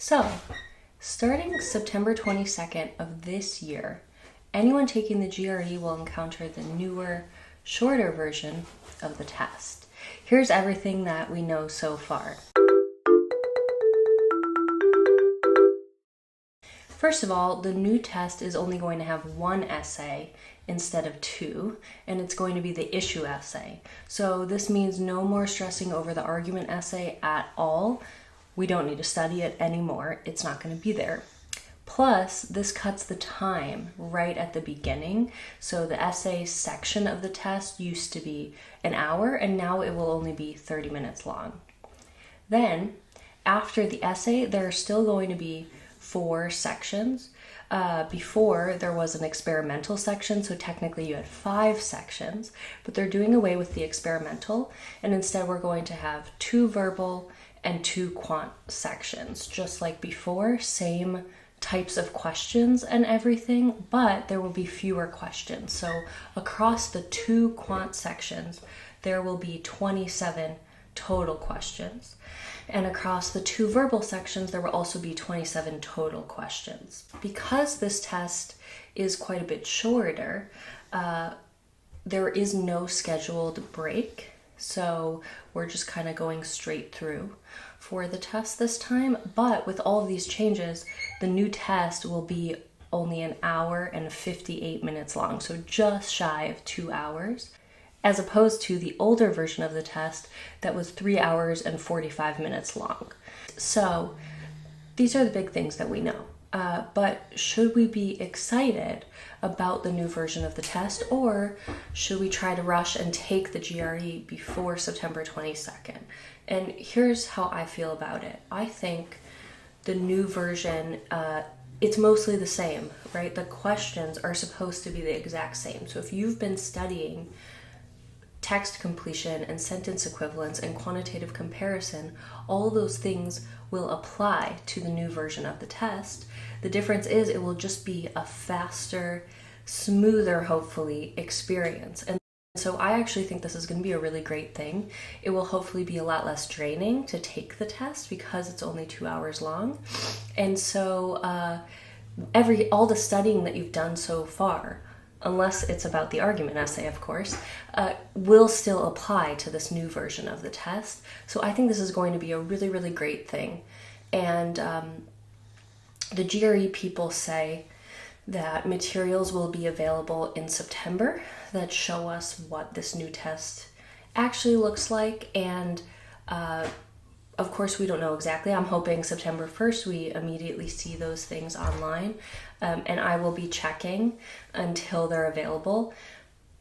So, starting September 22nd of this year, anyone taking the GRE will encounter the newer, shorter version of the test. Here's everything that we know so far. First of all, the new test is only going to have one essay instead of two, and it's going to be the issue essay. So this means no more stressing over the argument essay at all. We don't need to study it anymore. It's not going to be there. Plus, this cuts the time right at the beginning. So the essay section of the test used to be an hour, and now it will only be 30 minutes long. Then, after the essay, there are still going to be 4 sections. Before, there was an experimental section, so technically you had 5 sections, but they're doing away with the experimental, and instead we're going to have 2 verbal and 2 quant sections, just like before, same types of questions and everything, but there will be fewer questions. So across the 2 quant sections, there will be 27 total questions. And across the 2 verbal sections, there will also be 27 total questions. Because this test is quite a bit shorter, there is no scheduled break. So we're just kind of going straight through for the test this time. But with all of these changes, the new test will be only an hour and 58 minutes long. So just shy of 2 hours, as opposed to the older version of the test that was 3 hours and 45 minutes long. So these are the big things that we know. But should we be excited about the new version of the test, or should we try to rush and take the GRE before September 22nd? And here's how I feel about it. I think the new version, it's mostly the same, right? The questions are supposed to be the exact same. So if you've been studying text completion and sentence equivalence and quantitative comparison, all those things will apply to the new version of the test. The difference is it will just be a faster, smoother, hopefully, experience. And so I actually think this is going to be a really great thing. It will hopefully be a lot less draining to take the test because it's only 2 hours long. And so all the studying that you've done so far, unless it's about the argument essay, of course, will still apply to this new version of the test. So I think this is going to be a really, really great thing. And the GRE people say that materials will be available in September that show us what this new test actually looks like. And of course, we don't know exactly. I'm hoping September 1st we immediately see those things online, and I will be checking until they're available.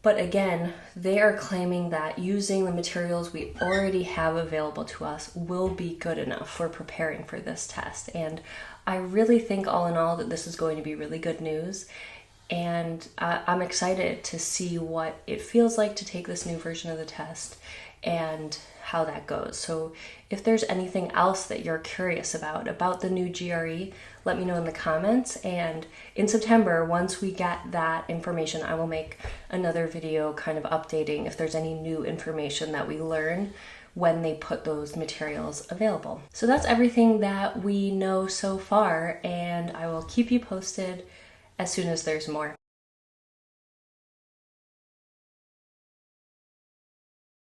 But again, they are claiming that using the materials we already have available to us will be good enough for preparing for this test. And I really think all in all that this is going to be really good news. And I'm excited to see what it feels like to take this new version of the test and how that goes. So if there's anything else that you're curious about the new GRE, let me know in the comments. And in September, once we get that information, I will make another video kind of updating if there's any new information that we learn when they put those materials available. So that's everything that we know so far, and I will keep you posted as soon as there's more.